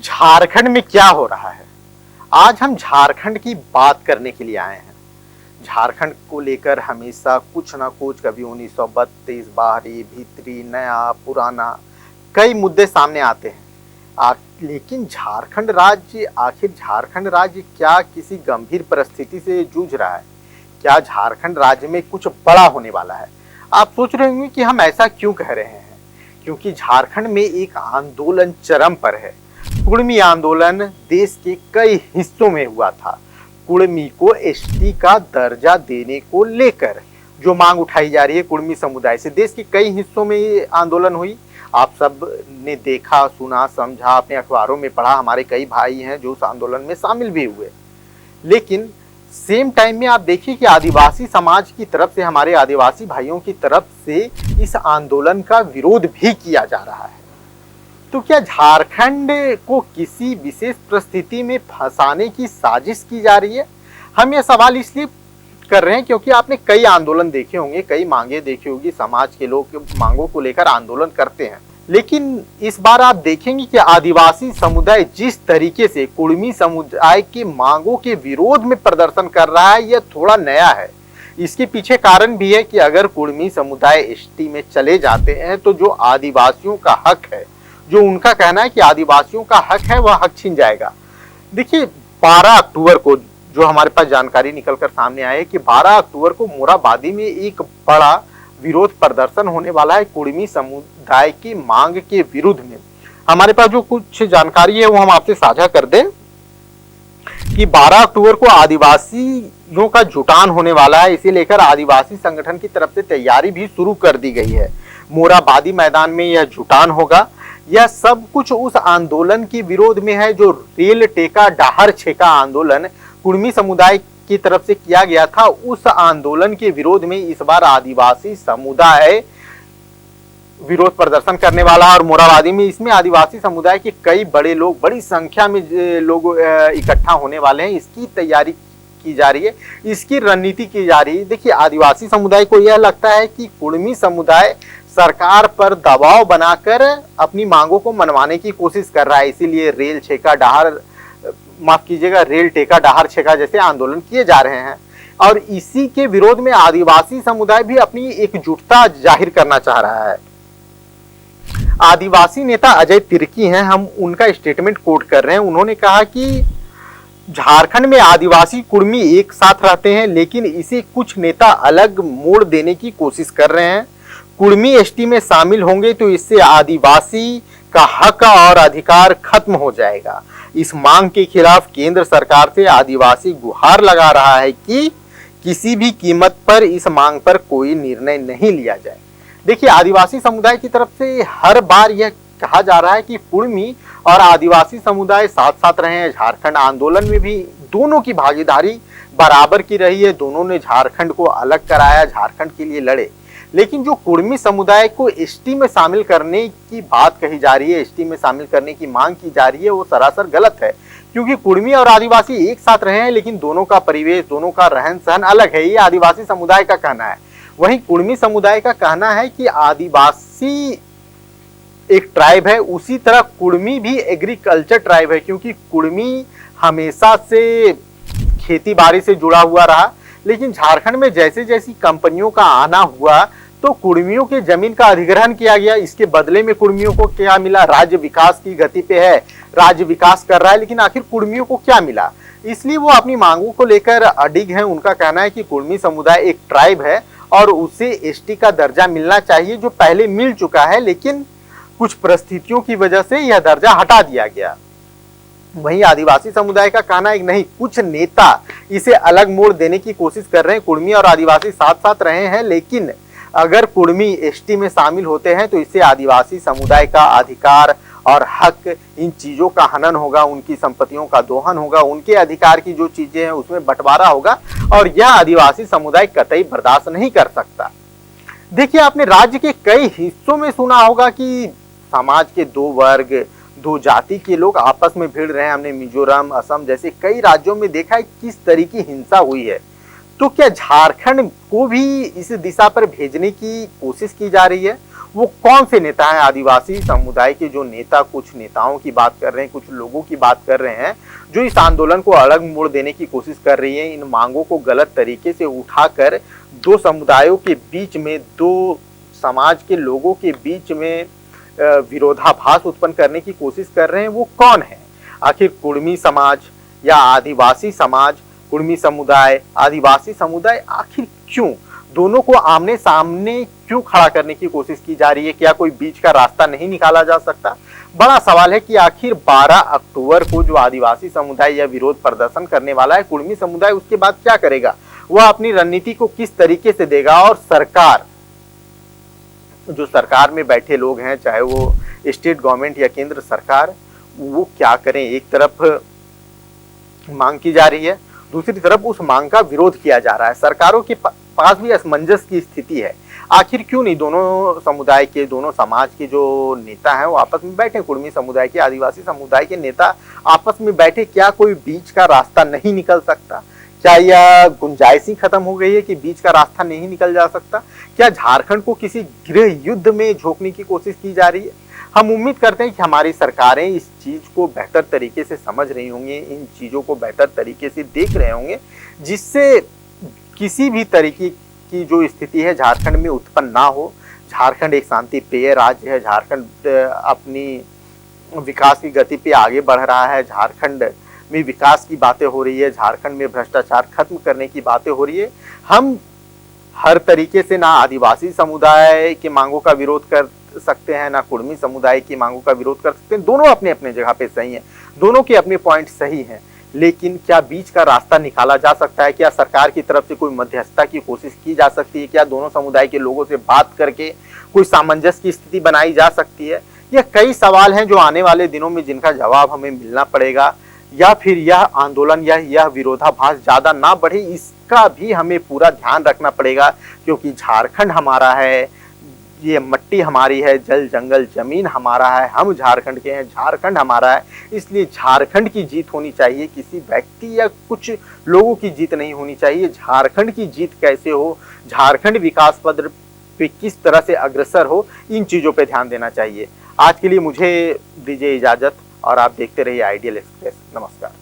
झारखंड में क्या हो रहा है। आज हम झारखंड की बात करने के लिए आए हैं। झारखंड को लेकर हमेशा कुछ ना कुछ, कभी 1932, बाहरी भीतरी, नया पुराना, कई मुद्दे सामने आते हैं। लेकिन झारखंड राज्य, आखिर झारखंड राज्य क्या किसी गंभीर परिस्थिति से जूझ रहा है? क्या झारखंड राज्य में कुछ बड़ा होने वाला है? आप सोच रहे होंगे कि हम ऐसा क्यों कह रहे हैं। क्योंकि झारखंड में एक आंदोलन चरम पर है। कुर्मी आंदोलन देश के कई हिस्सों में हुआ था। कुर्मी को एसटी का दर्जा देने को लेकर जो मांग उठाई जा रही है कुर्मी समुदाय से, देश के कई हिस्सों में ये आंदोलन हुई। आप सब ने देखा, सुना, समझा, अपने अखबारों में पढ़ा। हमारे कई भाई हैं जो उस आंदोलन में शामिल भी हुए। लेकिन सेम टाइम में आप देखिए कि आदिवासी समाज की तरफ से, हमारे आदिवासी भाइयों की तरफ से इस आंदोलन का विरोध भी किया जा रहा है। तो क्या झारखंड को किसी विशेष परिस्थिति में फंसाने की साजिश की जा रही है? हम ये सवाल इसलिए कर रहे हैं क्योंकि आपने कई आंदोलन देखे होंगे, कई मांगे देखी होगी। समाज के लोग मांगों को लेकर आंदोलन करते हैं। लेकिन इस बार आप देखेंगे कि आदिवासी समुदाय जिस तरीके से कुर्मी समुदाय की मांगों के विरोध में प्रदर्शन कर रहा है, यह थोड़ा नया है। इसके पीछे कारण भी है कि अगर कुर्मी समुदाय एसटी में चले जाते हैं तो जो आदिवासियों का हक है, जो उनका कहना है कि आदिवासियों का हक है, वह हक छीन जाएगा। देखिए 12 अक्टूबर को जो हमारे पास जानकारी निकलकर सामने आए कि 12 अक्टूबर को मोरहाबादी में एक बड़ा विरोध प्रदर्शन होने वाला है कुर्मी समुदाय की मांग के विरुद्ध में। हमारे पास जो कुछ जानकारी है वो हम आपसे साझा कर दें कि 12 अक्टूबर को आदिवासियों का जुटान होने वाला है। इसे लेकर आदिवासी संगठन की तरफ से तैयारी भी शुरू कर दी गई है। मोरहाबादी मैदान में यह जुटान होगा। यह सब कुछ उस आंदोलन के विरोध में है जो रेल टेका डाहर छेका आंदोलन कुर्मी समुदाय की तरफ से किया गया था। उस आंदोलन के विरोध में इस बार आदिवासी समुदाय विरोध प्रदर्शन करने वाला है। और मोरहाबादी में इसमें आदिवासी समुदाय के कई बड़े लोग, बड़ी संख्या में लोग इकट्ठा होने वाले हैं। इसकी तैयारी की जा रही है, इसकी रणनीति की जा रही है। देखिए आदिवासी समुदाय को यह लगता है कि कुर्मी समुदाय सरकार पर दबाव बनाकर अपनी मांगों को मनवाने की कोशिश कर रहा है। इसीलिए रेल छेका डाहर, माफ कीजिएगा, रेल टेका डाहर छेका जैसे आंदोलन किए जा रहे हैं। और इसी के विरोध में आदिवासी समुदाय भी अपनी एकजुटता जाहिर करना चाह रहा है। आदिवासी नेता अजय तिर्की हैं, हम उनका स्टेटमेंट कोट कर रहे हैं। उन्होंने कहा कि झारखंड में आदिवासी कुर्मी एक साथ रहते हैं, लेकिन इसे कुछ नेता अलग मोड़ देने की कोशिश कर रहे हैं। कुर्मी एसटी में शामिल होंगे तो इससे आदिवासी का हक और अधिकार खत्म हो जाएगा। इस मांग के खिलाफ केंद्र सरकार से आदिवासी गुहार लगा रहा है कि किसी भी कीमत पर इस मांग पर कोई निर्णय नहीं लिया जाए। देखिए आदिवासी समुदाय की तरफ से हर बार यह कहा जा रहा है कि कुर्मी और आदिवासी समुदाय साथ साथ रहे हैं। झारखंड आंदोलन में भी दोनों की भागीदारी बराबर की रही है। दोनों ने झारखंड को अलग कराया, झारखंड के लिए लड़े। लेकिन जो कुर्मी समुदाय को एसटी में शामिल करने की बात कही जा रही है, एसटी में शामिल करने की मांग की जा रही है, वो सरासर गलत है। क्योंकि कुर्मी और आदिवासी एक साथ रहे हैं, लेकिन दोनों का परिवेश, दोनों का रहन सहन अलग है। ये आदिवासी समुदाय का कहना है। वहीं कुर्मी समुदाय का कहना है कि आदिवासी एक ट्राइब है, उसी तरह कुर्मी भी एग्रीकल्चर ट्राइब है। क्योंकि कुर्मी हमेशा से खेती बाड़ी से जुड़ा हुआ रहा। लेकिन झारखंड में जैसे जैसी कंपनियों का आना हुआ तो कुर्मियों के जमीन का अधिग्रहण किया गया। इसके बदले में कुर्मियों को क्या मिला? राज्य विकास की गति पे है, राज्य विकास कर रहा है, लेकिन आखिर कुर्मियों को क्या मिला? इसलिए वो अपनी मांगों को लेकर अडिग हैं। उनका कहना है कि कुर्मी समुदाय एक ट्राइब है और उसे एसटी का दर्जा मिलना चाहिए, जो पहले मिल चुका है, लेकिन कुछ परिस्थितियों की वजह से यह दर्जा हटा दिया गया। वहीं आदिवासी समुदाय का कहना है कि नहीं, कुछ नेता इसे अलग मोड़ देने की कोशिश कर रहे हैं। कुर्मी और आदिवासी साथ साथ रहे हैं, लेकिन अगर कुर्मी एसटी में शामिल होते हैं तो इससे आदिवासी समुदाय का अधिकार और हक, इन चीजों का हनन होगा, उनकी संपत्तियों का दोहन होगा, उनके अधिकार की जो चीजें हैं उसमें बंटवारा होगा। और यह आदिवासी समुदाय कतई बर्दाश्त नहीं कर सकता। देखिए आपने राज्य के कई हिस्सों में सुना होगा कि समाज के दो वर्ग, दो जाति के लोग आपस में भिड़ रहे हैं। हमने मिजोरम, असम जैसे कई राज्यों में देखा है किस तरह की हिंसा हुई है। तो क्या झारखंड को भी इस दिशा पर भेजने की कोशिश की जा रही है? वो कौन से नेता हैं? आदिवासी समुदाय के जो नेता, कुछ नेताओं की बात कर रहे हैं, कुछ लोगों की बात कर रहे हैं जो इस आंदोलन को अलग मोड़ देने की कोशिश कर रही है, इन मांगों को गलत तरीके से उठाकर दो समुदायों के बीच में, दो समाज के लोगों के बीच में विरोधाभास उत्पन्न करने की कोशिश कर रहे हैं, वो कौन है? आखिर कुर्मी समाज या आदिवासी समाज, कुर्मी समुदाय, आदिवासी समुदाय, आखिर क्यों दोनों को आमने सामने क्यों खड़ा करने की कोशिश की जा रही है? क्या कोई बीच का रास्ता नहीं निकाला जा सकता? बड़ा सवाल है कि आखिर 12 अक्टूबर को जो आदिवासी समुदाय या विरोध प्रदर्शन करने वाला है, कुर्मी समुदाय, उसके बाद क्या करेगा? वह अपनी रणनीति को किस तरीके से देगा? और सरकार, जो सरकार में बैठे लोग हैं, चाहे वो स्टेट गवर्नमेंट या केंद्र सरकार, वो क्या करें? एक तरफ मांग की जा रही है, दूसरी तरफ उस मांग का विरोध किया जा रहा है। सरकारों के पास भी असमंजस की स्थिति है। आखिर क्यों नहीं दोनों समुदाय के, दोनों समाज के जो नेता हैं वो आपस में बैठे? कुर्मी समुदाय के, आदिवासी समुदाय के नेता आपस में बैठे, क्या कोई बीच का रास्ता नहीं निकल सकता? क्या यह गुंजाइश ही खत्म हो गई है कि बीच का रास्ता नहीं निकल जा सकता? क्या झारखंड को किसी गृह युद्ध में झोंकने की कोशिश की जा रही है? हम उम्मीद करते हैं कि हमारी सरकारें इस चीज को बेहतर तरीके से समझ रही होंगी, इन चीजों को बेहतर तरीके से देख रहे होंगे, जिससे किसी भी तरीके की जो स्थिति है झारखंड में उत्पन्न ना हो। झारखंड एक शांति प्रिय राज्य है, झारखंड अपनी विकास की गति पे आगे बढ़ रहा है, झारखंड में विकास की बातें हो रही है, झारखंड में भ्रष्टाचार खत्म करने की बातें हो रही है। हम हर तरीके से ना आदिवासी समुदाय की मांगों का विरोध कर सकते हैं, ना कुर्मी समुदाय की मांगों का विरोध कर सकते हैं। दोनों अपने अपने जगह पे सही हैं, दोनों के अपने पॉइंट सही हैं, लेकिन क्या बीच का रास्ता निकाला जा सकता है? क्या सरकार की तरफ से कोई मध्यस्थता की कोशिश की जा सकती है? क्या दोनों समुदाय के लोगों से बात करके कोई सामंजस्य की स्थिति बनाई जा सकती है? यह कई सवाल हैं जो आने वाले दिनों में जिनका जवाब हमें मिलना पड़ेगा, या फिर यह आंदोलन या यह विरोधाभास ज्यादा ना बढ़े, इसका भी हमें पूरा ध्यान रखना पड़ेगा, क्योंकि झारखंड हमारा है, ये मट्टी हमारी है, जल जंगल जमीन हमारा है, हम झारखंड के हैं, झारखंड हमारा है। इसलिए झारखंड की जीत होनी चाहिए, किसी व्यक्ति या कुछ लोगों की जीत नहीं होनी चाहिए। झारखंड की जीत कैसे हो, झारखंड विकास पथ पे किस तरह से अग्रसर हो, इन चीजों पे ध्यान देना चाहिए। आज के लिए मुझे दीजिए इजाजत और आप देखते रहिए आइडियल एक्सप्रेस। नमस्कार।